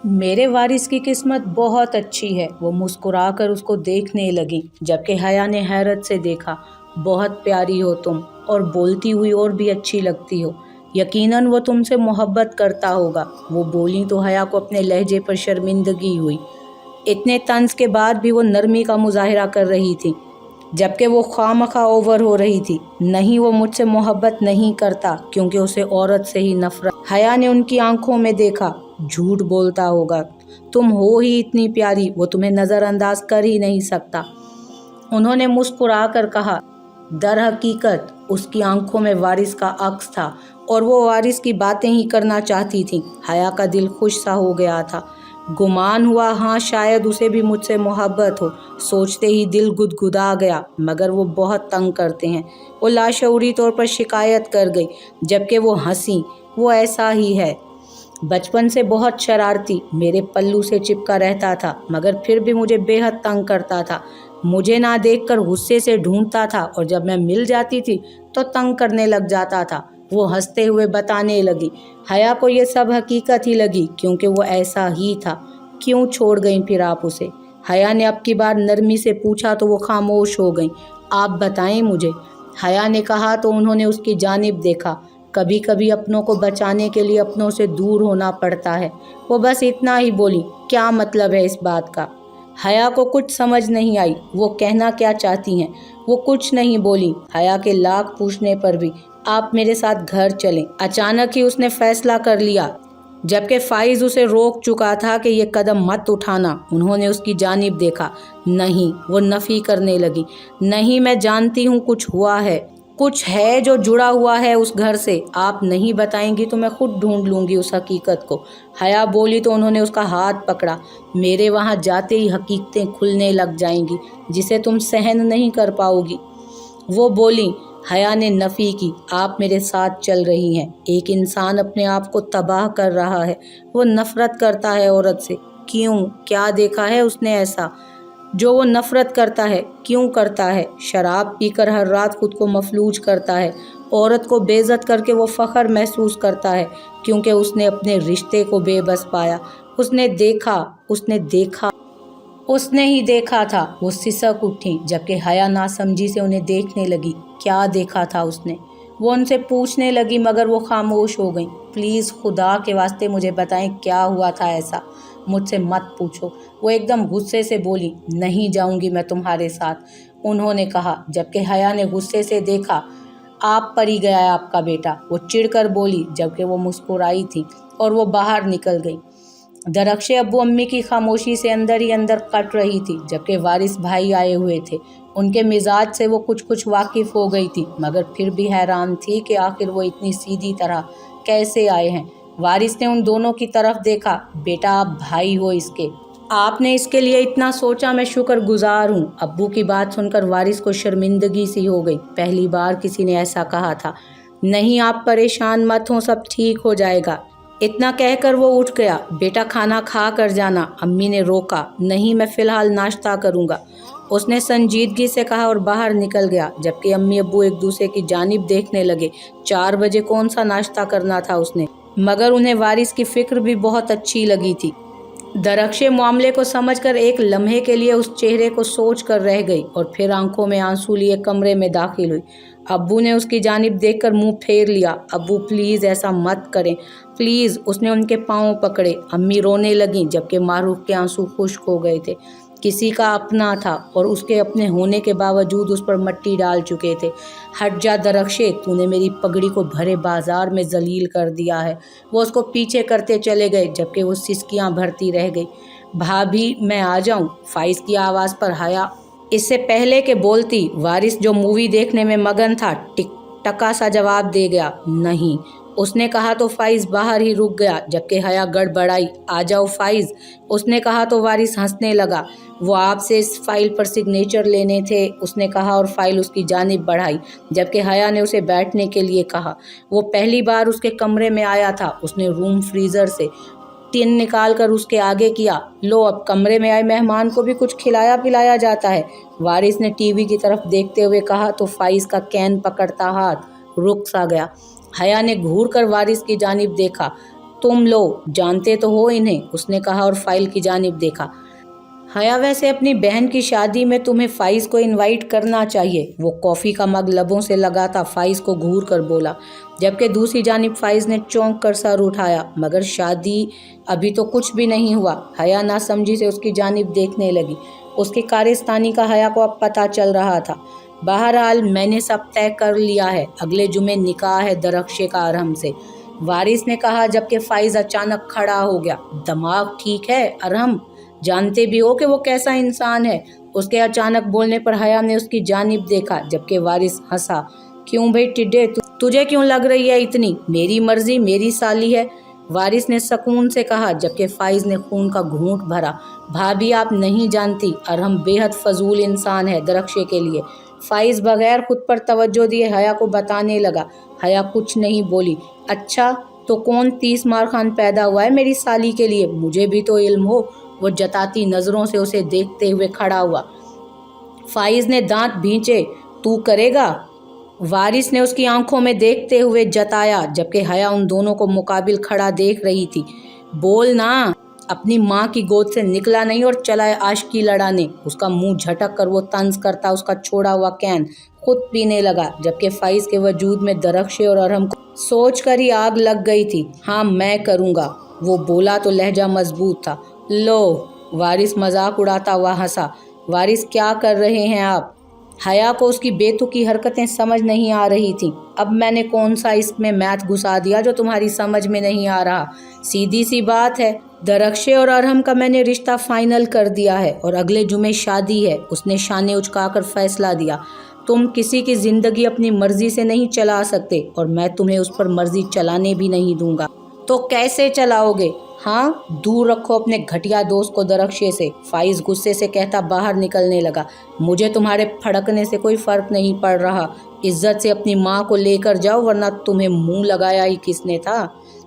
میرے وارث کی قسمت بہت اچھی ہے، وہ مسکرا کر اس کو دیکھنے لگیں، جبکہ حیا نے حیرت سے دیکھا۔ بہت پیاری ہو تم، اور بولتی ہوئی اور بھی اچھی لگتی ہو، یقیناً وہ تم سے محبت کرتا ہوگا۔ وہ بولیں تو حیا کو اپنے لہجے پر شرمندگی ہوئی۔ اتنے طنز کے بعد بھی وہ نرمی کا مظاہرہ کر رہی تھی، جبکہ وہ خواہ اوور ہو رہی تھی۔ نہیں، وہ مجھ سے محبت نہیں کرتا، کیونکہ اسے عورت سے ہی نفرت۔ حیا نے ان کی آنکھوں میں دیکھا۔ جھوٹ بولتا ہوگا، تم ہو ہی اتنی پیاری، وہ تمہیں نظر انداز کر ہی نہیں سکتا۔ انہوں نے مسکرا کر کہا۔ در حقیقت اس کی آنکھوں میں وارث کا عکس تھا، اور وہ وارث کی باتیں ہی کرنا چاہتی تھی۔ حیا کا دل خوش سا ہو گیا تھا۔ گمان ہوا ہاں شاید اسے بھی مجھ سے محبت ہو۔ سوچتے ہی دل گدگدا گیا، مگر وہ بہت تنگ کرتے ہیں۔ وہ لاشعوری طور پر شکایت کر گئی، جبکہ وہ ہنسی۔ وہ ایسا ہی ہے، بچپن سے بہت شرارتی، میرے پلو سے چپکا رہتا تھا، مگر پھر بھی مجھے بے حد تنگ کرتا تھا۔ مجھے نہ دیکھ کر غصے سے ڈھونڈتا تھا، اور جب میں مل جاتی تھی تو تنگ کرنے لگ جاتا تھا۔ وہ ہنستے ہوئے بتانے لگی۔ حیا کو یہ سب حقیقت ہی لگی، کیونکہ وہ ایسا ہی تھا۔ کیوں چھوڑ گئیں پھر آپ اسے؟ حیا نے اب کی بار نرمی سے پوچھا تو وہ خاموش ہو گئیں۔ آپ بتائیں مجھے، حیا نے کہا تو انہوں نے اس کی جانب دیکھا۔ کبھی کبھی اپنوں کو بچانے کے لیے اپنوں سے دور ہونا پڑتا ہے۔ وہ بس اتنا ہی بولی۔ کیا مطلب ہے اس بات کا؟ حیا کو کچھ سمجھ نہیں آئی، وہ کہنا کیا چاہتی ہیں۔ وہ کچھ نہیں بولی۔ حیا کے لاکھ پوچھنے پر بھی، آپ میرے ساتھ گھر چلیں۔ اچانک ہی اس نے فیصلہ کر لیا، جبکہ فائز اسے روک چکا تھا کہ یہ قدم مت اٹھانا۔ انہوں نے اس کی جانب دیکھا۔ نہیں، وہ نفی کرنے لگی۔ نہیں، میں جانتی ہوں کچھ ہوا ہے، کچھ ہے جو جڑا ہوا ہے اس گھر سے۔ آپ نہیں بتائیں گی تو میں خود ڈھونڈ لوں گی اس حقیقت کو۔ حیا بولی تو انہوں نے اس کا ہاتھ پکڑا۔ میرے وہاں جاتے ہی حقیقتیں کھلنے لگ جائیں گی، جسے تم سہن نہیں کر پاؤ گی۔ وہ بولی۔ حیا نے نفی کی۔ آپ میرے ساتھ چل رہی ہیں۔ ایک انسان اپنے آپ کو تباہ کر رہا ہے، وہ نفرت کرتا ہے عورت سے۔ کیوں؟ کیا دیکھا ہے اس نے ایسا جو وہ نفرت کرتا ہے؟ کیوں کرتا ہے؟ شراب پی کر ہر رات خود کو مفلوج کرتا ہے، عورت کو بے عزت کر کے وہ فخر محسوس کرتا ہے، کیونکہ اس نے اپنے رشتے کو بے بس پایا۔ اس نے ہی دیکھا تھا۔ وہ سسک اٹھیں، جبکہ حیا ناسمجھی سے انہیں دیکھنے لگی۔ کیا دیکھا تھا اس نے؟ وہ ان سے پوچھنے لگی، مگر وہ خاموش ہو گئیں۔ پلیز خدا کے واسطے مجھے بتائیں کیا ہوا تھا ایسا؟ مجھ سے مت پوچھو، وہ ایک دم غصے سے بولی۔ نہیں جاؤں گی میں تمہارے ساتھ، انہوں نے کہا، جبکہ حیا نے غصے سے دیکھا۔ آپ پر ہی گیا ہے آپ کا بیٹا، وہ چڑ کر بولی، جبکہ وہ مسکرائی تھی، اور وہ باہر نکل گئی۔ درخشے ابو امی کی خاموشی سے اندر ہی اندر کٹ رہی تھی، جبکہ وارث بھائی آئے ہوئے تھے۔ ان کے مزاج سے وہ کچھ واقف ہو گئی تھی، مگر پھر بھی حیران تھی کہ آخر وہ اتنی سیدھی طرح کیسے آئے ہیں۔ وارث نے ان دونوں کی طرف دیکھا۔ بیٹا، آپ بھائی ہو اس کے، آپ نے اس کے لیے اتنا سوچا، میں شکر گزار ہوں۔ ابو کی بات سن کر وارث کو شرمندگی سی ہو گئی۔ پہلی بار کسی نے ایسا کہا تھا۔ نہیں، آپ پریشان مت ہوں، سب ٹھیک ہو جائے گا۔ اتنا کہہ کر وہ اٹھ گیا۔ بیٹا کھانا کھا کر جانا، امی نے روکا۔ نہیں، میں فی الحال ناشتہ کروں گا، اس نے سنجیدگی سے کہا، اور باہر نکل گیا، جبکہ امی ابو ایک دوسرے کی جانب دیکھنے لگے۔ 4 بجے کون سا ناشتہ کرنا تھا اس نے؟ مگر انہیں وارث کی فکر بھی بہت اچھی لگی تھی۔ درخشے معاملے کو سمجھ کر ایک لمحے کے لیے اس چہرے کو سوچ کر رہ گئی، اور پھر آنکھوں میں آنسو لیے کمرے میں داخل ہوئی۔ ابو نے اس کی جانب دیکھ کر منہ پھیر لیا۔ ابو پلیز ایسا مت کریں، پلیز، اس نے ان کے پاؤں پکڑے۔ امی رونے لگیں، جبکہ معروف کے آنسو خشک ہو گئے تھے۔ کسی کا اپنا تھا، اور اس کے اپنے ہونے کے باوجود اس پر مٹی ڈال چکے تھے۔ ہٹ جا درخشے، تو نے میری پگڑی کو بھرے بازار میں ذلیل کر دیا ہے۔ وہ اس کو پیچھے کرتے چلے گئے، جبکہ وہ سسکیاں بھرتی رہ گئی۔ بھابھی، میں آ جاؤں؟ فائز کی آواز پر حیا اس سے پہلے کہ بولتی، وارث جو مووی دیکھنے میں مگن تھا ٹک ٹکا سا جواب دے گیا۔ نہیں، اس نے کہا تو فائز باہر ہی رک گیا، جبکہ حیا گڑبڑائی۔ آ جاؤ فائز، اس نے کہا تو وارث ہنسنے لگا۔ وہ آپ سے اس فائل پر سگنیچر لینے تھے، اس نے کہا، اور فائل اس کی جانب بڑھائی، جبکہ حیا نے اسے بیٹھنے کے لیے کہا۔ وہ پہلی بار اس کے کمرے میں آیا تھا۔ اس نے روم فریزر سے ٹن نکال کر اس کے آگے کیا۔ لو، اب کمرے میں آئے مہمان کو بھی کچھ کھلایا پلایا جاتا ہے، وارث نے ٹی وی کی طرف دیکھتے ہوئے کہا، تو فائز کا کین پکڑتا ہاتھ رک سا گیا۔ حیا نے گھور کر وارث کی جانب دیکھا۔ तुम लो, जानते तो हो इन्हें, उसने कहा और फाइल की जानिब देखा। हया, वैसे अपनी बहन की शादी में तुम्हें फाइज को इनवाइट करना चाहिए। वो कॉफ़ी का मग लबों से लगाता फाइज को घूर कर बोला, जबकि दूसरी जानिब फाइज ने चौंक कर सर उठाया। मगर शादी अभी तो कुछ भी नहीं हुआ। हया नासमझी से उसकी जानिब देखने लगी। उसकी कारिस्तानी का हया को अब पता चल रहा था। बहरहाल मैंने सब तय कर लिया है, अगले जुमे निकाह है दरख्शे का अरहम से, वारिस ने कहा, जबकि फाइज अचानक खड़ा हो गया। दिमाग ठीक है अरहम? जानते भी हो कि वो कैसा इंसान है? उसके अचानक बोलने पर हया ने उसकी जानिब देखा, जबकि वारिस हंसा। क्यों भाई टिड्डे, तुझे क्यों लग रही है इतनी? मेरी मर्जी, मेरी साली है, वारिस ने सुकून से कहा, जबकि फाइज ने खून का घूंट भरा। भाभी, आप नहीं जानती, अरहम बेहद फजूल इंसान है दरख्शे के लिए। फाइज बगैर खुद पर तवज्जो दिए हया को बताने लगा। हया कुछ नहीं बोली। अच्छा, तो कौन 30 मार खान पैदा हुआ है मेरी साली के लिए? मुझे भी तो इल्म हो। वो जताती नज़रों से उसे देखते हुए खड़ा हुआ। फाइज ने दांत भींचे। तू करेगा? वारिस ने उसकी आंखों में देखते हुए जताया, जबकि हया उन दोनों को मुकाबिल खड़ा देख रही थी। बोल ना। अपनी माँ की गोद से निकला नहीं और चला है आशिकी लड़ाने। उसका मुंह झटक कर वो तंज करता उसका छोड़ा हुआ कैन खुद पीने लगा, जबकि फाइज के वजूद में दरख्शे और अरहम को सोच कर ही आग लग गई थी। हाँ, मैं करूँगा, वो बोला तो लहजा मजबूत था। लो, वारिस मजाक उड़ाता हुआ हंसा। वारिस, क्या कर रहे हैं आप? हया को उसकी बेतुकी हरकतें समझ नहीं आ रही थीं। अब मैंने कौन सा इसमें मैथ घुसा दिया जो तुम्हारी समझ में नहीं आ रहा? सीधी सी बात है, दरख्शे और अरहम का मैंने रिश्ता फाइनल कर दिया है और अगले जुमे शादी है, उसने शाने उचकाकर फैसला दिया। तुम किसी की जिंदगी अपनी मर्जी से नहीं चला सकते और मैं तुम्हें उस पर मर्जी चलाने भी नहीं दूंगा। तो कैसे चलाओगे? हाँ, दूर रखो अपने घटिया दोस्त को दरख्शे से, फाइज गुस्से से कहता बाहर निकलने लगा। मुझे तुम्हारे फड़कने से कोई फर्क नहीं पड़ रहा। इज्जत से अपनी माँ को लेकर जाओ, वरना तुम्हें मुंह लगाया ही किसने था?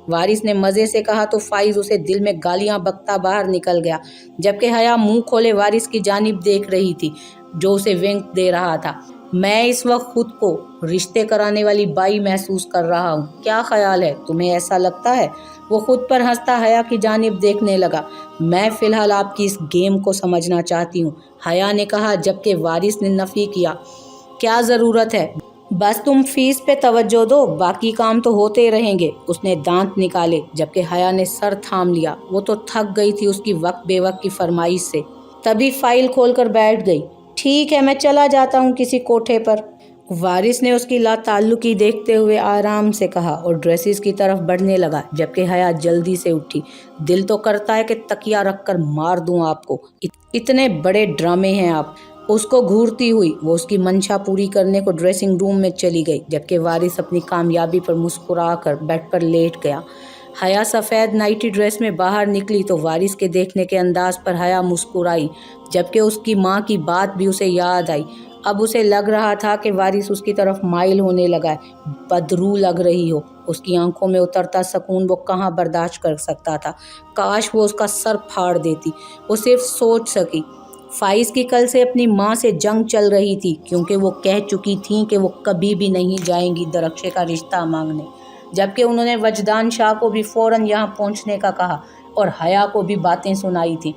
वारिस ने मज़े से कहा तो फाइज उसे दिल में गालियां बकता बाहर निकल गया, जबकि हया मुंह खोले वारिस की जानिब देख रही थी, जो उसे विंक दे रहा था। मैं इस वक्त खुद को रिश्ते कराने वाली बाई महसूस कर रहा हूँ। क्या ख्याल है, तुम्हें ऐसा लगता है? वो खुद पर हंसता हया की जानिब देखने लगा। मैं फ़िलहाल आपकी इस गेम को समझना चाहती हूँ, हया ने कहा, जबकि वारिस ने नफ़ी किया। क्या ज़रूरत है? बस तुम फीस पे तवज्जो दो, बाकी काम तो होते रहेंगे। उसने दांत निकाले, जबकि हया ने सर थाम लिया। वो तो थक गई थी उसकी वक्त बेवक्त की फरमाइश से। तभी फाइल खोलकर बैठ गई। ठीक है, मैं चला जाता हूँ किसी कोठे पर, वारिस ने उसकी लाताल्लुकी देखते हुए आराम से कहा और ड्रेसेस की तरफ बढ़ने लगा, जबकि हया जल्दी से उठी। दिल तो करता है कि तकिया रखकर मार दूं आपको, इतने बड़े ड्रामे हैं आप। उसको घूरती हुई वो उसकी मंशा पूरी करने को ड्रेसिंग रूम में चली गई, जबकि वारिस अपनी कामयाबी पर मुस्कुराकर बेड पर लेट गया। हया सफ़ेद नाइटी ड्रेस में बाहर निकली तो वारिस के देखने के अंदाज पर हया मुस्कुराई, जबकि उसकी माँ की बात भी उसे याद आई। अब उसे लग रहा था कि वारिस उसकी तरफ माइल होने लगा है। बदरू लग रही हो। उसकी आंखों में उतरता सुकून वो कहाँ बर्दाश्त कर सकता था। काश वो उसका सर फाड़ देती। वो सिर्फ सोच सकी। फाइज की कल से अपनी माँ से जंग चल रही थी, क्योंकि वो कह चुकी थी कि वो कभी भी नहीं जाएंगी दरख्शे का रिश्ता मांगने, जबकि उन्होंने वजदान शाह को भी फ़ौरन यहाँ पहुँचने का कहा और हया को भी बातें सुनाई थी,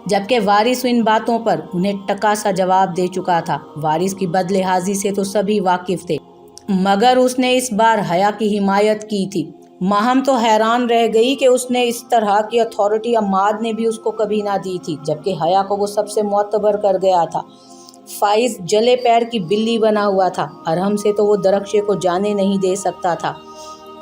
जबकि वारिस इन बातों पर उन्हें टका सा जवाब दे चुका था। वारिस की बदलिहाजी से तो सभी वाकिफ थे, मगर उसने इस बार हया की हिमायत की थी। माहम तो हैरान रह गई कि उसने इस तरह की अथॉरिटी अम्माद ने भी उसको कभी ना दी थी, जबकि हया को वो सबसे मोतबर कर गया था। फाइज जले पैर की बिल्ली बना हुआ था। अरहम से तो वो दरख्शे को जाने नहीं दे सकता था।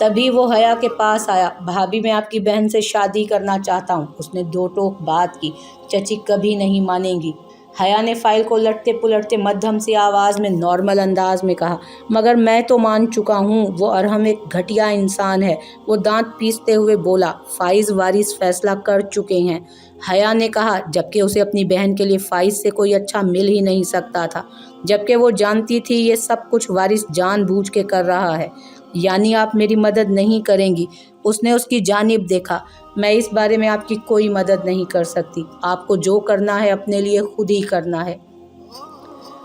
तभी वो हया के पास आया। भाभी, मैं आपकी बहन से शादी करना चाहता हूँ। उसने दो टोक बात की। चची कभी नहीं मानेंगी। हया ने फाइल को लटते पुलटते मध्यम सी आवाज़ में नॉर्मल अंदाज में कहा, मगर मैं तो मान चुका हूँ। वो अरहम एक घटिया इंसान है, वो दांत पीसते हुए बोला। फाइज, वारिस फैसला कर चुके हैं, हया ने कहा, जबकि उसे अपनी बहन के लिए फाइज से कोई अच्छा मिल ही नहीं सकता था, जबकि वो जानती थी ये सब कुछ वारिस जानबूझ के कर रहा है। यानी आप मेरी मदद नहीं करेंगी? उसने उसकी जानिब देखा। मैं इस बारे में आपकी कोई मदद नहीं कर सकती। आपको जो करना है अपने लिए खुद ही करना है।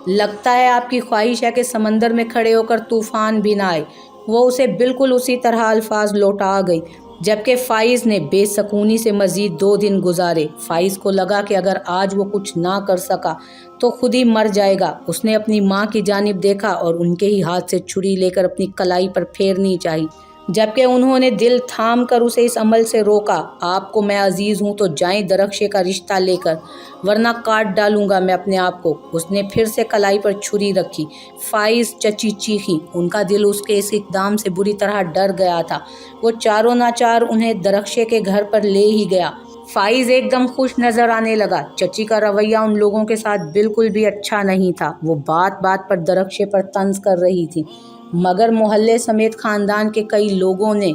लगता है आपकी ख्वाहिश है कि समंदर में खड़े होकर तूफान भी ना आए। वो उसे बिल्कुल उसी तरह अल्फाज लौटा गई। جبکہ فائز نے بے سکونی سے مزید 2 دن گزارے۔ فائز کو لگا کہ اگر آج وہ کچھ نہ کر سکا تو خود ہی مر جائے گا۔ اس نے اپنی ماں کی جانب دیکھا اور ان کے ہی ہاتھ سے چھری لے کر اپنی کلائی پر پھیرنی چاہی، جبکہ انہوں نے دل تھام کر اسے اس عمل سے روکا۔ آپ کو میں عزیز ہوں تو جائیں درخشے کا رشتہ لے کر، ورنہ کاٹ ڈالوں گا میں اپنے آپ کو۔ اس نے پھر سے کلائی پر چھری رکھی۔ فائز چچی چیخی، ان کا دل اس کے اس اقدام سے بری طرح ڈر گیا تھا۔ وہ چاروں ناچار انہیں درخشے کے گھر پر لے ہی گیا۔ فائز ایک دم خوش نظر آنے لگا۔ چچی کا رویہ ان لوگوں کے ساتھ بالکل بھی اچھا نہیں تھا۔ وہ بات بات پر درخشے پر طنز کر رہی تھی، مگر محلے سمیت خاندان کے کئی لوگوں نے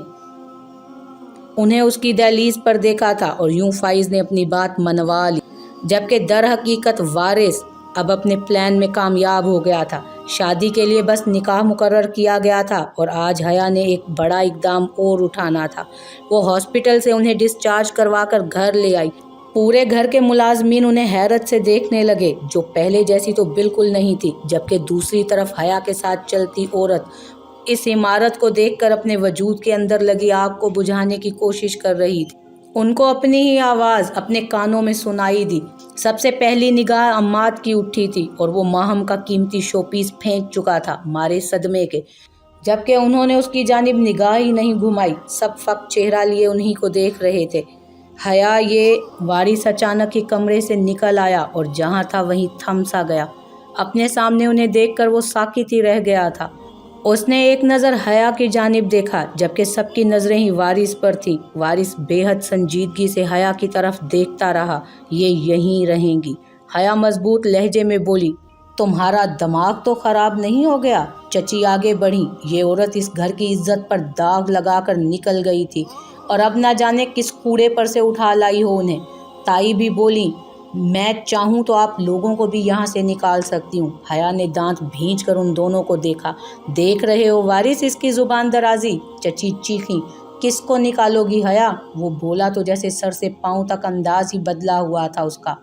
انہیں اس کی دہلیز پر دیکھا تھا اور یوں فائز نے اپنی بات منوا لی، جبکہ در حقیقت وارث اب اپنے پلان میں کامیاب ہو گیا تھا۔ شادی کے لیے بس نکاح مقرر کیا گیا تھا اور آج حیا نے ایک بڑا اقدام اور اٹھانا تھا۔ وہ ہاسپٹل سے انہیں ڈسچارج کروا کر گھر لے آئی۔ پورے گھر کے ملازمین انہیں حیرت سے دیکھنے لگے، جو پہلے جیسی تو بالکل نہیں تھی، جبکہ دوسری طرف حیا کے ساتھ چلتی عورت اس عمارت کو دیکھ کر اپنے وجود کے اندر لگی آگ کو بجھانے کی کوشش کر رہی تھی۔ ان کو اپنی ہی آواز اپنے کانوں میں سنائی دی۔ سب سے پہلی نگاہ عماد کی اٹھی تھی اور وہ ماہم کا قیمتی شو پیس پھینک چکا تھا مارے صدمے کے، جبکہ انہوں نے اس کی جانب نگاہ ہی نہیں گھمائی۔ سب فقط چہرہ لیے انہی کو دیکھ رہے تھے۔ حیا یہ وارث اچانک ہی کمرے سے نکل آیا اور جہاں تھا وہیں تھم سا گیا۔ اپنے سامنے انہیں دیکھ کر وہ ساکت ہی رہ گیا تھا۔ اس نے ایک نظر حیا کی جانب دیکھا، جبکہ سب کی نظریں ہی وارث پر تھیں۔ وارث بے حد سنجیدگی سے حیا کی طرف دیکھتا رہا۔ یہ یہیں رہیں گی؟ حیا مضبوط لہجے میں بولی۔ تمہارا دماغ تو خراب نہیں ہو گیا؟ چچی آگے بڑھی۔ یہ عورت اس گھر کی عزت پر داغ لگا کر نکل گئی تھی اور اب نہ جانے کس کوڑے پر سے اٹھا لائی ہو انہیں۔ تائی بھی بولی، میں چاہوں تو آپ لوگوں کو بھی یہاں سے نکال سکتی ہوں۔ حیا نے دانت بھینچ کر ان دونوں کو دیکھا۔ دیکھ رہے ہو وارث اس کی زبان درازی؟ چچی چیخیں۔ کس کو نکالو گی حیا؟ وہ بولا تو جیسے سر سے پاؤں تک انداز ہی بدلا ہوا تھا اس کا،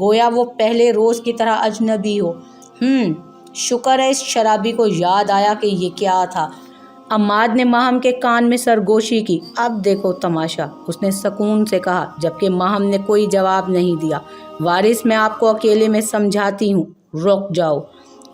گویا وہ پہلے روز کی طرح اجنبی ہو۔ شکر ہے اس شرابی کو یاد آیا کہ یہ کیا تھا۔ عماد نے ماہم کے کان میں سرگوشی کی۔ اب دیکھو تماشا، اس نے سکون سے کہا، جبکہ ماہم نے کوئی جواب نہیں دیا۔ وارث، میں آپ کو اکیلے میں سمجھاتی ہوں، رک جاؤ۔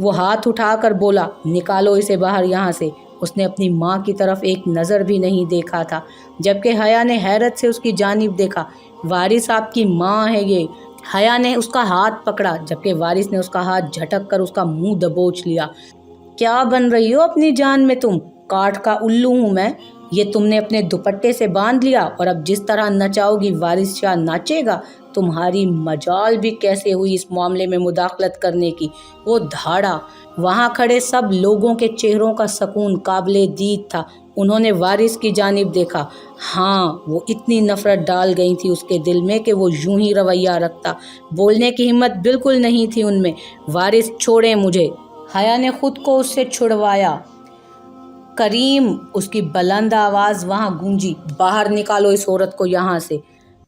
وہ ہاتھ اٹھا کر بولا، نکالو اسے باہر یہاں سے۔ اس نے اپنی ماں کی طرف ایک نظر بھی نہیں دیکھا تھا، جبکہ حیا نے حیرت سے اس کی جانب دیکھا۔ وارث، آپ کی ماں ہے یہ۔ حیا نے اس کا ہاتھ پکڑا، جبکہ وارث نے اس کا ہاتھ جھٹک کر اس کا منہ دبوچ لیا۔ کیا بن رہی ہو اپنی جان میں تم؟ کاٹ کا الو ہوں میں؟ یہ تم نے اپنے دوپٹے سے باندھ لیا اور اب جس طرح نچاؤ گی وارث شاہ ناچے گا؟ تمہاری مجال بھی کیسے ہوئی اس معاملے میں مداخلت کرنے کی؟ وہ دھاڑا۔ وہاں کھڑے سب لوگوں کے چہروں کا سکون قابل دید تھا۔ انہوں نے وارث کی جانب دیکھا۔ ہاں، وہ اتنی نفرت ڈال گئی تھی اس کے دل میں کہ وہ یوں ہی رویہ رکھتا۔ بولنے کی ہمت بالکل نہیں تھی ان میں۔ وارث، چھوڑیں مجھے۔ حیا نے خود کو اس سے چھڑوایا۔ کریم، اس کی بلند آواز وہاں گونجی، باہر نکالو اس عورت کو یہاں سے۔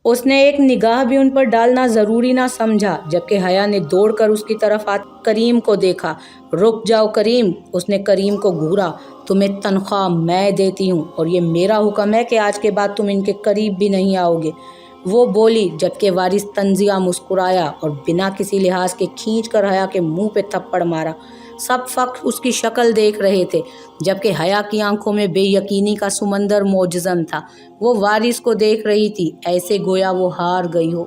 اس نے ایک نگاہ بھی ان پر ڈالنا ضروری نہ سمجھا، جبکہ حیا نے دوڑ کر اس کی طرف کریم کو دیکھا۔ رک جاؤ کریم، اس نے کریم کو گھورا۔ تمہیں تنخواہ میں دیتی ہوں اور یہ میرا حکم ہے کہ آج کے بعد تم ان کے قریب بھی نہیں آؤ گے، وہ بولی، جبکہ وارث طنزیہ مسکرایا اور بنا کسی لحاظ کے کھینچ کر حیا کے منہ پہ تھپڑ مارا۔ سب فقط اس کی شکل دیکھ رہے تھے، جبکہ حیا کی آنکھوں میں بے یقینی کا سمندر موجزن تھا۔ وہ وارث کو دیکھ رہی تھی، ایسے گویا وہ ہار گئی ہو۔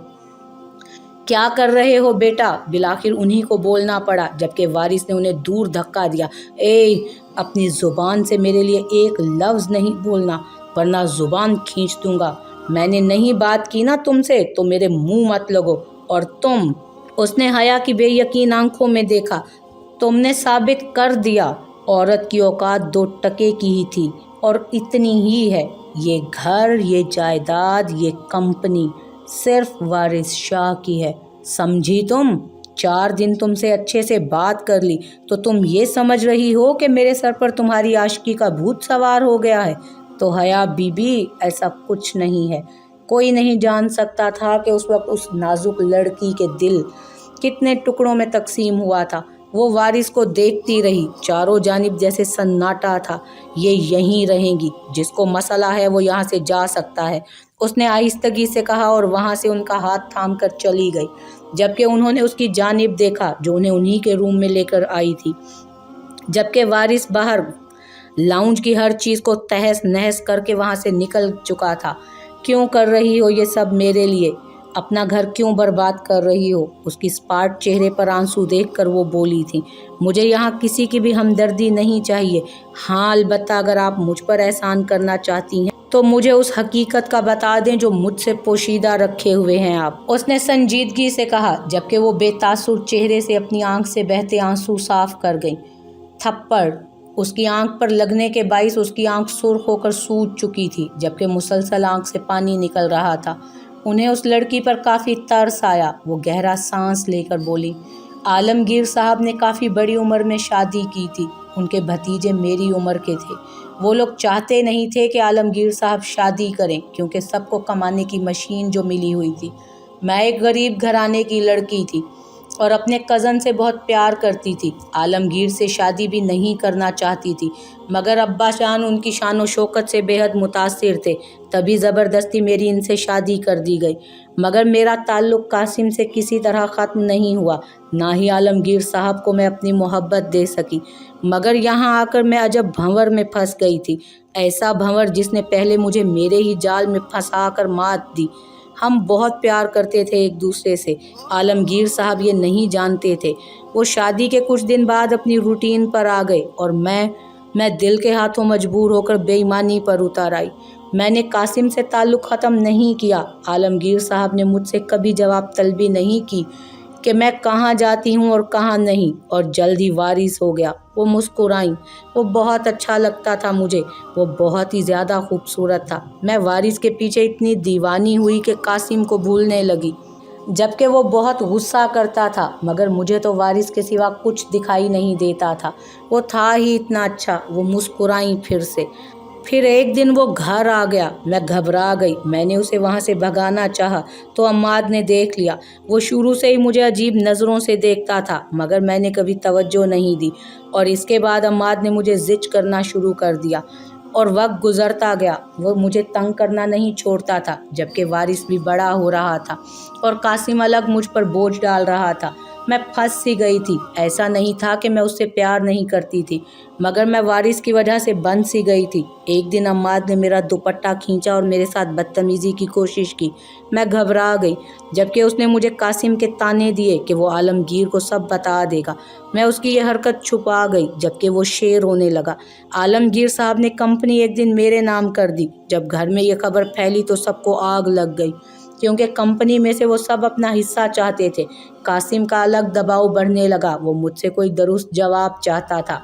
کیا کر رہے ہو بیٹا؟ بالآخر انہی کو بولنا پڑا، جبکہ وارث نے انہیں دور دھکا دیا۔ اپنی زبان سے میرے لیے ایک لفظ نہیں بولنا، ورنہ زبان کھینچ دوں گا۔ میں نے نہیں بات کی نا تم سے تو میرے منہ مت لگو۔ اور تم، اس نے حیا کی بے یقین آنکھوں میں دیکھا، تم نے ثابت کر دیا عورت کی اوقات 2 ٹکے کی ہی تھی اور اتنی ہی ہے۔ یہ گھر، یہ جائیداد، یہ کمپنی صرف وارث شاہ کی ہے، سمجھی تم؟ 4 دن تم سے اچھے سے بات کر لی تو تم یہ سمجھ رہی ہو کہ میرے سر پر تمہاری عاشقی کا بھوت سوار ہو گیا ہے؟ تو حیا بی بی، ایسا کچھ نہیں ہے۔ کوئی نہیں جان سکتا تھا کہ اس وقت اس نازک لڑکی کے دل کتنے ٹکڑوں میں تقسیم ہوا تھا۔ वो वारिस को देखती रही। चारों जानिब जैसे सन्नाटा था। ये यहीं रहेंगी, जिसको मसला है वो यहाँ से जा सकता है, उसने आहिस्तगी से कहा और वहाँ से उनका हाथ थाम कर चली गई। जबकि उन्होंने उसकी जानिब देखा जो उन्हें उन्हीं के रूम में लेकर आई थी। जबकि वारिस बाहर लाउंज की हर चीज़ को तहस नहस करके वहाँ से निकल चुका था। क्यों कर रही हो ये सब मेरे लिए? अपना घर क्यों बर्बाद कर रही हो? उसकी स्पार्ट चेहरे पर आंसू देखकर वो बोली थी, मुझे यहाँ किसी की भी हमदर्दी नहीं चाहिए। हाँ, अलबत्ता अगर आप मुझ पर एहसान करना चाहती हैं तो मुझे उस हकीकत का बता दें जो मुझसे पोशीदा रखे हुए हैं आप, उसने संजीदगी से कहा, जबकि वो बेतासुर चेहरे से अपनी आंख से बहते आंसू साफ कर गई। थप्पड़ उसकी आंख पर लगने के बाइस उसकी आंख सुर्ख होकर सूज चुकी थी, जबकि मुसलसल आंख से पानी निकल रहा था। उन्हें उस लड़की पर काफ़ी तरस आया। वो गहरा सांस लेकर बोली, आलमगीर साहब ने काफ़ी बड़ी उम्र में शादी की थी। उनके भतीजे मेरी उम्र के थे। वो लोग चाहते नहीं थे कि आलमगीर साहब शादी करें, क्योंकि सबको कमाने की मशीन जो मिली हुई थी। मैं एक गरीब घराने की लड़की थी और अपने कज़न से बहुत प्यार करती थी। आलमगीर से शादी भी नहीं करना चाहती थी, मगर अब्बा जान उनकी शान शौकत से बेहद मुतासिर थे। तभी ज़बरदस्ती मेरी इनसे शादी कर दी गई। मगर मेरा ताल्लुक़ कासिम से किसी तरह ख़त्म नहीं हुआ। ना ही आलमगीर साहब को मैं अपनी मोहब्बत दे सकी। मगर यहाँ आकर मैं अजब भंवर में फंस गई थी। ऐसा भंवर जिसने पहले मुझे मेरे ही जाल में फंसा कर मात दी। हम बहुत प्यार करते थे एक दूसरे से। आलमगीर साहब ये नहीं जानते थे। वो शादी के कुछ दिन बाद अपनी रूटीन पर आ गए और मैं दिल के हाथों मजबूर होकर बेईमानी पर उतर आई। मैंने कासिम से ताल्लुक़ ख़त्म नहीं किया। आलमगीर साहब ने मुझसे कभी जवाब तलबी नहीं की कि मैं कहाँ जाती हूँ और कहाँ नहीं, और जल्द ही वारिस हो गया। वो मुस्कुराई। वो बहुत अच्छा लगता था मुझे। वो बहुत ही ज़्यादा खूबसूरत था। मैं वारिस के पीछे इतनी दीवानी हुई कि कासिम को भूलने लगी, जबकि वो बहुत गुस्सा करता था। मगर मुझे तो वारिस के सिवा कुछ दिखाई नहीं देता था। वो था ही इतना अच्छा। वो मुस्कुराई फिर से। फिर एक दिन वो घर आ गया। मैं घबरा गई। मैंने उसे वहाँ से भगाना चाहा तो अम्माद ने देख लिया। वो शुरू से ही मुझे अजीब नज़रों से देखता था, मगर मैंने कभी तवज्जो नहीं दी। और इसके बाद अम्माद ने मुझे जिच करना शुरू कर दिया और वक्त गुजरता गया। वो मुझे तंग करना नहीं छोड़ता था, जबकि वारिस भी बड़ा हो रहा था और कासिम अलग मुझ पर बोझ डाल रहा था। मैं फंस सी गई थी। ऐसा नहीं था कि मैं उससे प्यार नहीं करती थी, मगर मैं वारिस की वजह से बंध सी गई थी। एक दिन अम्माद ने मेरा दुपट्टा खींचा और मेरे साथ बदतमीज़ी की कोशिश की। मैं घबरा गई, जबकि उसने मुझे कासिम के ताने दिए कि वो आलमगीर को सब बता देगा। मैं उसकी ये हरकत छुपा गई, जबकि वो शेर होने लगा। आलमगीर साहब ने कंपनी एक दिन मेरे नाम कर दी। जब घर में ये खबर फैली तो सबको आग लग गई, क्योंकि कंपनी में से वो सब अपना हिस्सा चाहते थे। कासिम का अलग दबाव बढ़ने लगा। वो मुझसे कोई दुरुस्त जवाब चाहता था।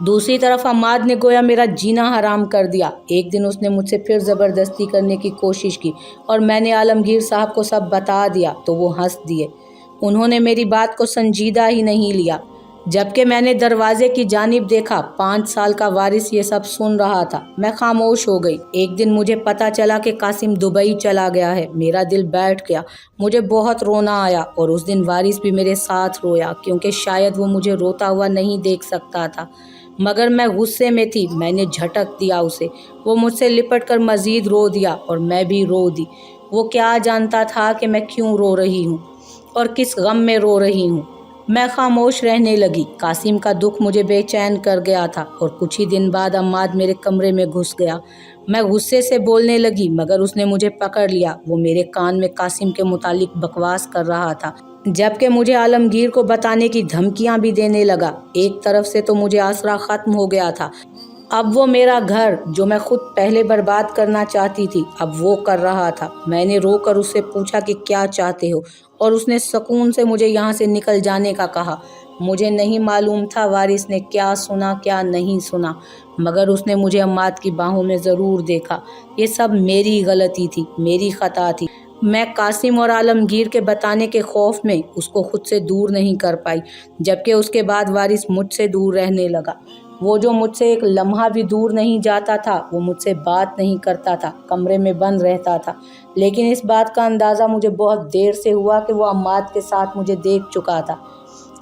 दूसरी तरफ अम्माद ने गोया मेरा जीना हराम कर दिया। एक दिन उसने मुझसे फिर ज़बरदस्ती करने की कोशिश की और मैंने आलमगीर साहब को सब बता दिया तो वो हंस दिए। उन्होंने मेरी बात को संजीदा ही नहीं लिया। जबकि मैंने दरवाजे की जानिब देखा, 5 साल का वारिस ये सब सुन रहा था। मैं खामोश हो गई। एक दिन मुझे पता चला कि कासिम दुबई चला गया है। मेरा दिल बैठ गया। मुझे बहुत रोना आया और उस दिन वारिस भी मेरे साथ रोया, क्योंकि शायद वो मुझे रोता हुआ नहीं देख सकता था। मगर मैं गुस्से में थी। मैंने झटक दिया उसे। वो मुझसे लिपट कर मज़ीद रो दिया और मैं भी रो दी। वो क्या जानता था कि मैं क्यों रो रही हूँ और किस गम में रो रही हूँ। मैं खामोश रहने लगी। कासिम का दुख मुझे बेचैन कर गया था और कुछ ही दिन बाद अम्माद मेरे कमरे में घुस गया। मैं गुस्से से बोलने लगी, मगर उसने मुझे पकड़ लिया। वो मेरे कान में कासिम के मुतालिक बकवास कर रहा था, जबकि मुझे आलमगीर को बताने की धमकियां भी देने लगा। एक तरफ से तो मुझे आसरा ख़त्म हो गया था। अब वो मेरा घर, जो मैं खुद पहले बर्बाद करना चाहती थी, अब वो कर रहा था। मैंने रोकर उससे पूछा कि क्या चाहते हो, और उसने सुकून से मुझे यहाँ से निकल जाने का कहा। मुझे नहीं मालूम था वारिस ने क्या सुना क्या नहीं सुना, मगर उसने मुझे अम्माद की बाहों में ज़रूर देखा। ये सब मेरी गलती थी, मेरी ख़ता थी। मैं कासिम और आलमगीर के बताने के खौफ में उसको खुद से दूर नहीं कर पाई, जबकि उसके बाद वारिस मुझसे दूर रहने लगा। वो जो मुझसे एक लम्हा भी दूर नहीं जाता था, वो मुझसे बात नहीं करता था, कमरे में बंद रहता था। लेकिन इस बात का अंदाज़ा मुझे बहुत देर से हुआ कि वो अम्माद के साथ मुझे देख चुका था।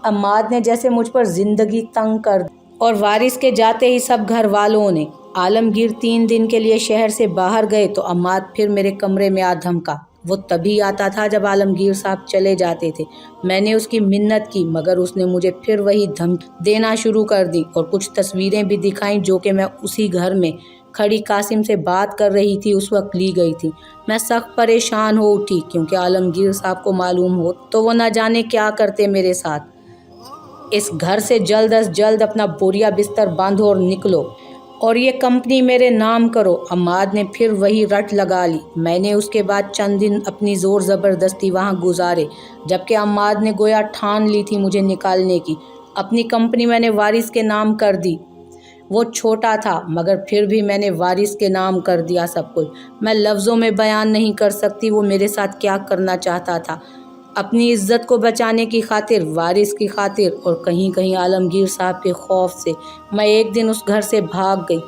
अम्माद ने जैसे मुझ पर जिंदगी तंग कर दी और वारिस के जाते ही सब घर वालों ने। आलमगीर 3 दिन के लिए शहर से बाहर गए तो अम्माद फिर मेरे कमरे में आ धमका। वो तभी आता था जब आलमगीर साहब चले जाते थे। मैंने उसकी मिन्नत की मगर उसने मुझे फिर वही धमकी देना शुरू कर दी और कुछ तस्वीरें भी दिखाईं जो कि मैं उसी घर में खड़ी कासिम से बात कर रही थी उस वक्त ली गई थी। मैं सख्त परेशान हो उठी क्योंकि आलमगीर साहब को मालूम हो तो वो न जाने क्या करते मेरे साथ। इस घर से जल्द अज जल्द अपना बोरिया बिस्तर बांधो और निकलो और ये कंपनी मेरे नाम करो। अम्माद ने फिर वही रट लगा ली। मैंने उसके बाद चंद दिन अपनी ज़ोर ज़बरदस्ती वहाँ गुजारे जबकि अम्माद ने गोया ठान ली थी मुझे निकालने की। अपनी कंपनी मैंने वारिस के नाम कर दी। वो छोटा था मगर फिर भी मैंने वारिस के नाम कर दिया सब कुछ। मैं लफ्ज़ों में बयान नहीं कर सकती वो मेरे साथ क्या करना चाहता था। अपनी इज्जत को बचाने की खातिर, वारिस की खातिर और कहीं कहीं आलमगीर साहब के खौफ से मैं एक दिन उस घर से भाग गई।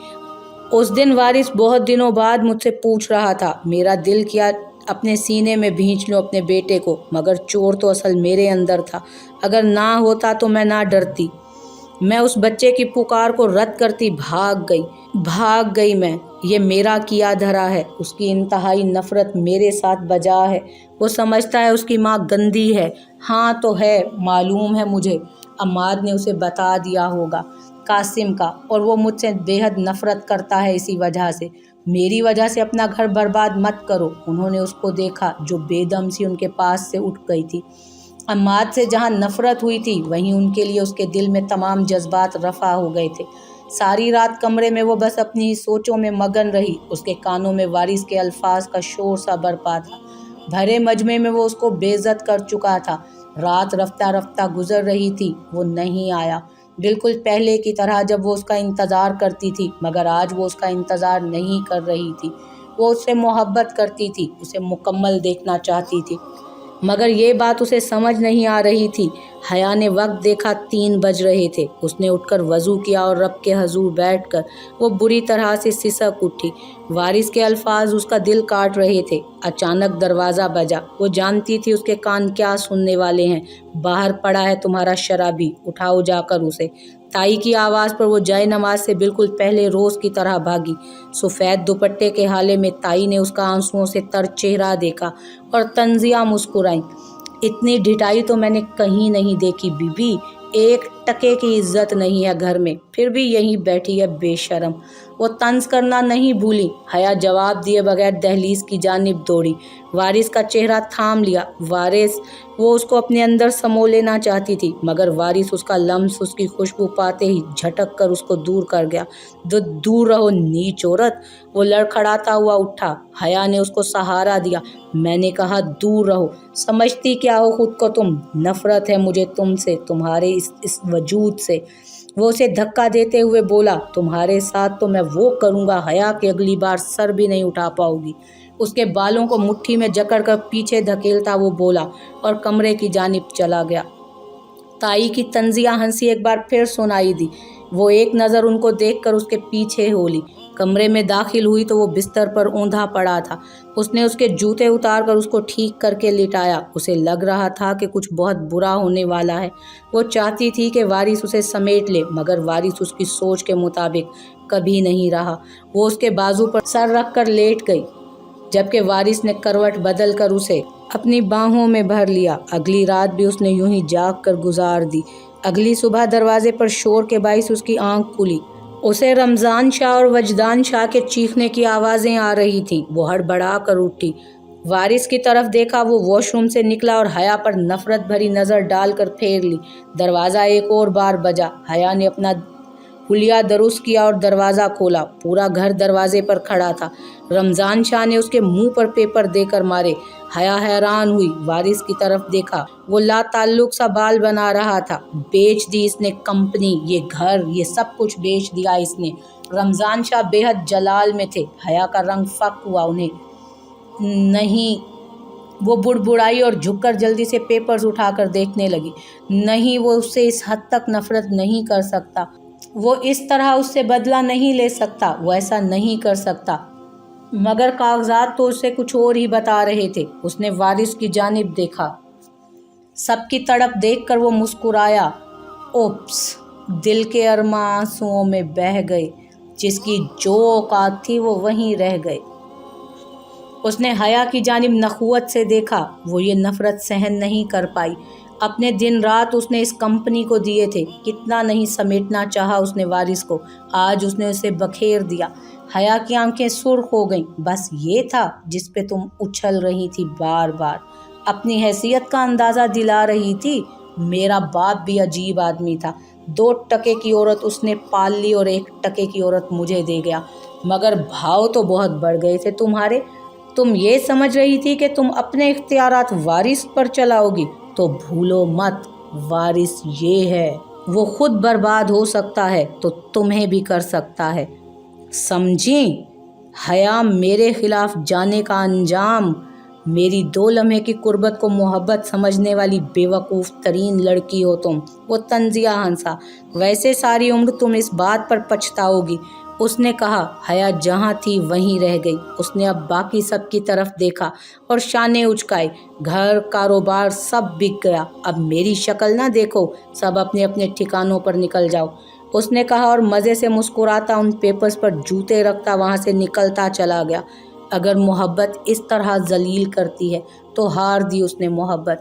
उस दिन वारिस बहुत दिनों बाद मुझसे पूछ रहा था। मेरा दिल किया अपने सीने में भींच लूं अपने बेटे को, मगर चोर तो असल मेरे अंदर था। अगर ना होता तो मैं ना डरती। मैं उस बच्चे की पुकार को रद्द करती भाग गई मैं। ये मेरा किया धरा है। उसकी इंतहाई नफ़रत मेरे साथ बजा है। वो समझता है उसकी माँ गंदी है। हाँ तो है, मालूम है मुझे। अम्माद ने उसे बता दिया होगा कासिम का, और वो मुझसे बेहद नफ़रत करता है इसी वजह से। मेरी वजह से अपना घर बर्बाद मत करो। उन्होंने उसको देखा जो बेदम सी उनके पास से उठ गई थी। अम्माद से जहाँ नफ़रत हुई थी वहीं उनके लिए उसके दिल में तमाम जज्बात रफ़ा हो गए थे। सारी रात कमरे में वो बस अपनी ही सोचों में मगन रही। उसके कानों में वारिस के अल्फाज का शोर सा बरपा था। भरे मजमे में वो उसको बेइज्जत कर चुका था। रात रफ्ता रफ्ता गुजर रही थी, वो नहीं आया। बिल्कुल पहले की तरह जब वो उसका इंतज़ार करती थी, मगर आज वो उसका इंतज़ार नहीं कर रही थी। वो उससे मोहब्बत करती थी, उसे मुकम्मल देखना चाहती थी, मगर ये बात उसे समझ नहीं आ रही थी। हया ने वक्त देखा 3 बज रहे थे। उसने उठकर वज़ू किया और रब के हजूर बैठकर वो बुरी तरह से सिसक उठी। वारिस के अल्फाज उसका दिल काट रहे थे। अचानक दरवाज़ा बजा। वो जानती थी उसके कान क्या सुनने वाले हैं। बाहर पड़ा है तुम्हारा शराबी, उठाओ जाकर उसे। ताई की आवाज़ पर वो जाए नमाज से बिल्कुल पहले रोज़ की तरह भागी। सफ़ेद दुपट्टे के हाले में ताई ने उसका आंसुओं से तर चेहरा देखा और तंजिया मुस्कुराई। इतनी ढिठाई तो मैंने कहीं नहीं देखी बीबी। 1 टके की इज्जत नहीं है घर में, फिर भी यहीं बैठी है बेशरम। वो तंज करना नहीं भूली। हया जवाब दिए बगैर दहलीज की जानिब दौड़ी। वारिस का चेहरा थाम लिया। वारिस, वो उसको अपने अंदर समो लेना चाहती थी, मगर वारिस उसका लम्स उसकी खुशबू पाते ही झटक कर उसको दूर कर गया। दूर रहो नीच औरत। वो लड़खड़ाता हुआ उठा। हया ने उसको सहारा दिया। मैंने कहा दूर रहो। समझती क्या हो खुद को तुम? नफरत है मुझे तुमसे, तुम्हारे इस वजूद से। वो उसे धक्का देते हुए बोला, तुम्हारे साथ तो मैं वो करूँगा हया कि अगली बार सर भी नहीं उठा पाओगी। उसके बालों को मुट्ठी में जकड़कर पीछे धकेलता वो बोला और कमरे की जानिब चला गया। ताई की तंजिया हंसी एक बार फिर सुनाई दी। वो एक नज़र उनको देखकर उसके पीछे हो ली। कमरे में दाखिल हुई तो वो बिस्तर पर औंधा पड़ा था। उसने उसके जूते उतार कर उसको ठीक करके लिटाया। उसे लग रहा था कि कुछ बहुत बुरा होने वाला है। वो चाहती थी कि वारिस उसे समेट ले, मगर वारिस उसकी सोच के मुताबिक कभी नहीं रहा। वो उसके बाजू पर सर रख कर लेट गई, जबकि वारिस ने करवट बदल कर उसे अपनी बाहों में भर लिया। अगली रात भी उसने यूं ही जाग कर गुजार दी। अगली सुबह दरवाजे पर शोर के बाइस उसकी आंख खुली। उसे रमज़ान शाह और वजदान शाह के चीखने की आवाज़ें आ रही थीं। वो हड़बड़ा कर उठी, वारिस की तरफ देखा। वो वॉशरूम से निकला और हया पर नफ़रत भरी नज़र डालकर फेर ली। दरवाज़ा एक और बार बजा। हया ने अपना हुलिया दुरुस्त किया और दरवाज़ा खोला। पूरा घर दरवाजे पर खड़ा था। रमज़ान शाह ने उसके मुंह पर पेपर देकर मारे। हया हैरान हुई, वारिस की तरफ देखा। वो लाताल्लुक सा बाल बना रहा था। बेच दी इसने कंपनी, ये घर, ये सब कुछ बेच दिया इसने। रमज़ान शाह बेहद जलाल में थे। हया का रंग फक हुआ उन्हें। नहीं, वो बुड़बुड़ाई और झुककर जल्दी से पेपर्स उठाकर देखने लगी। नहीं, वो उससे इस हद तक नफरत नहीं कर सकता। वो इस तरह उससे बदला नहीं ले सकता। वो ऐसा नहीं कर सकता। मगर कागजात तो उसे कुछ और ही बता रहे थे। उसने वारिस की जानिब देखा। سب کی تڑپ دیکھ کر وہ مسکرایا۔ اوپس، دل کے ارماں آنسوؤں میں بہہ گئے، جس کی جو اوقات تھی وہ وہیں رہ گئے۔ اس نے حیا کی جانب نخوت سے دیکھا، وہ یہ نفرت سہن نہیں کر پائی۔ اپنے دن رات اس نے اس کمپنی کو دیے تھے، کتنا نہیں سمیٹنا چاہا اس نے وارث کو، آج اس نے اسے بکھیر دیا۔ حیا کی آنکھیں سرخ ہو گئیں۔ بس یہ تھا جس پہ تم اچھل رہی تھی بار بار، اپنی حیثیت کا اندازہ دلا رہی تھی۔ میرا باپ بھی عجیب آدمی تھا، 2 ٹکے کی عورت اس نے پال لی اور 1 ٹکے کی عورت مجھے دے گیا، مگر بھاؤ تو بہت بڑھ گئے تھے تمہارے۔ تم یہ سمجھ رہی تھی کہ تم اپنے اختیارات وارث پر چلاؤ گی، تو بھولو مت، وارث یہ ہے، وہ خود برباد ہو سکتا ہے تو تمہیں بھی کر سکتا ہے، سمجھیں؟ حیا میرے خلاف جانے کا انجام۔ میری 2 لمحے کی قربت کو محبت سمجھنے والی بے وقوف ترین لڑکی ہو تم۔ وہ طنزیہ ہنسا۔ ویسے ساری عمر تم اس بات پر پچھتاؤ گی، اس نے کہا۔ حیا جہاں تھی وہیں رہ گئی۔ اس نے اب باقی سب کی طرف دیکھا اور شانے اچکائے۔ گھر، کاروبار سب بک گیا، اب میری شکل نہ دیکھو، سب اپنے اپنے ٹھکانوں پر نکل جاؤ، اس نے کہا اور مزے سے مسکراتا ان پیپرز پر جوتے رکھتا وہاں سے نکلتا چلا گیا۔ اگر محبت اس طرح ذلیل کرتی ہے تو ہار دی اس نے محبت۔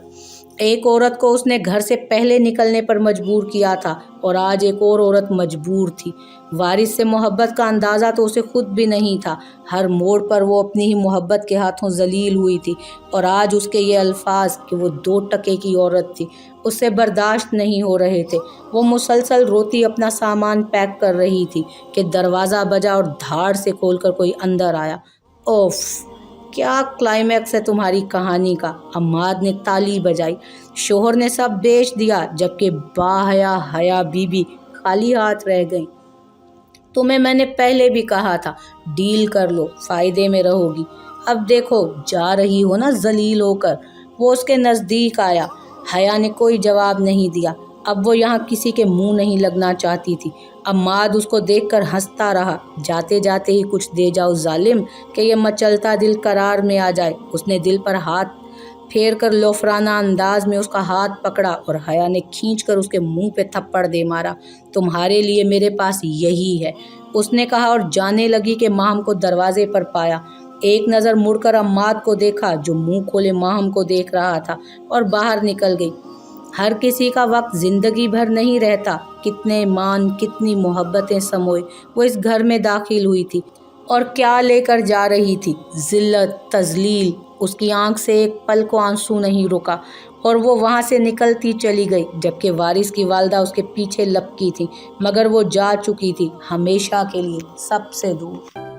ایک عورت کو اس نے گھر سے پہلے نکلنے پر مجبور کیا تھا اور آج ایک اور عورت مجبور تھی۔ وارث سے محبت کا اندازہ تو اسے خود بھی نہیں تھا۔ ہر موڑ پر وہ اپنی ہی محبت کے ہاتھوں ذلیل ہوئی تھی، اور آج اس کے یہ الفاظ کہ وہ 2 ٹکے کی عورت تھی اس سے برداشت نہیں ہو رہے تھے۔ وہ مسلسل روتی اپنا سامان پیک کر رہی تھی کہ دروازہ بجا اور دھاڑ سے کھول کر کوئی اندر آیا۔ اوف، کیا کلائمیکس ہے تمہاری کہانی کا! عماد نے تالی بجائی۔ شوہر نے سب بیچ دیا، جبکہ باحیا حیا بی بی خالی ہاتھ رہ گئیں۔ تمہیں میں نے پہلے بھی کہا تھا، ڈیل کر لو، فائدے میں رہو گی۔ اب دیکھو جا رہی ہو نا ذلیل ہو کر۔ وہ اس کے نزدیک آیا۔ حیا نے کوئی جواب نہیں دیا۔ اب وہ یہاں کسی کے منہ نہیں لگنا چاہتی تھی۔ عماد اس کو دیکھ کر ہنستا رہا۔ جاتے جاتے ہی کچھ دے جاؤ ظالم، کہ یہ مچلتا دل قرار میں آ جائے۔ اس نے دل پر ہاتھ پھیر کر لوفرانہ انداز میں اس کا ہاتھ پکڑا اور حیا نے کھینچ کر اس کے منہ پہ تھپڑ دے مارا۔ تمہارے لیے میرے پاس یہی ہے، اس نے کہا اور جانے لگی کہ ماہم کو دروازے پر پایا۔ ایک نظر مڑ کر عماد کو دیکھا جو منہ کھولے ماہم کو دیکھ رہا تھا، اور باہر نکل گئی۔ ہر کسی کا وقت زندگی بھر نہیں رہتا۔ کتنے ایمان، کتنی محبتیں سموئے وہ اس گھر میں داخل ہوئی تھی، اور کیا لے کر جا رہی تھی! ذلت، تذلیل۔ اس کی آنکھ سے ایک پل کو آنسو نہیں رکا، اور وہ وہاں سے نکلتی چلی گئی، جبکہ وارث کی والدہ اس کے پیچھے لپکی تھی، مگر وہ جا چکی تھی ہمیشہ کے لیے سب سے دور۔